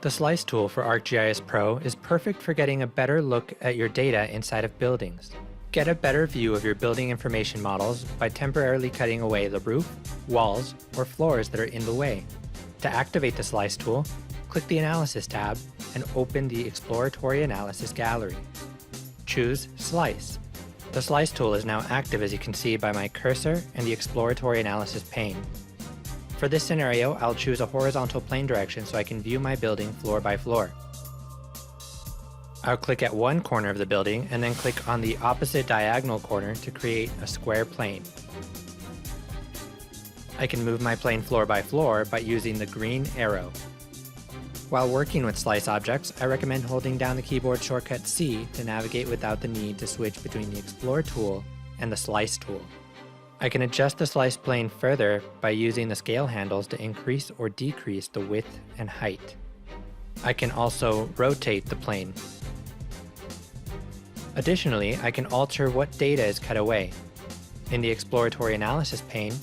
The Slice tool for ArcGIS Pro is perfect for getting a better look at your data inside of buildings. Get a better view of your building information models by temporarily cutting away the roof, walls, or floors that are in the way. To activate the Slice tool, click the Analysis tab and open the Exploratory Analysis gallery. Choose Slice. The Slice tool is now active, as you can see by my cursor and the Exploratory Analysis pane. For this scenario, I'll choose a horizontal plane direction so I can view my building floor by floor. I'll click at one corner of the building and then click on the opposite diagonal corner to create a square plane. I can move my plane floor by floor by using the green arrow. While working with Slice objects, I recommend holding down the keyboard shortcut C to navigate without the need to switch between the Explore tool and the Slice tool. I can adjust the Slice plane further by using the scale handles to increase or decrease the width and height. I can also rotate the plane. Additionally, I can alter what data is cut away. In the Exploratory Analysis pane,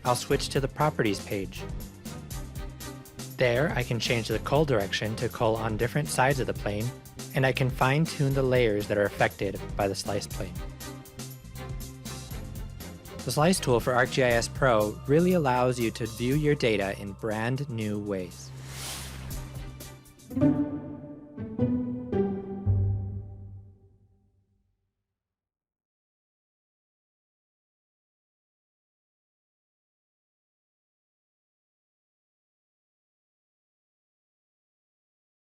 I'll switch to the Properties page. There, I can change the cull direction to cull on different sides of the plane, and I can fine-tune the layers that are affected by the Slice plane. The Slice tool for ArcGIS Pro really allows you to view your data in brand new ways.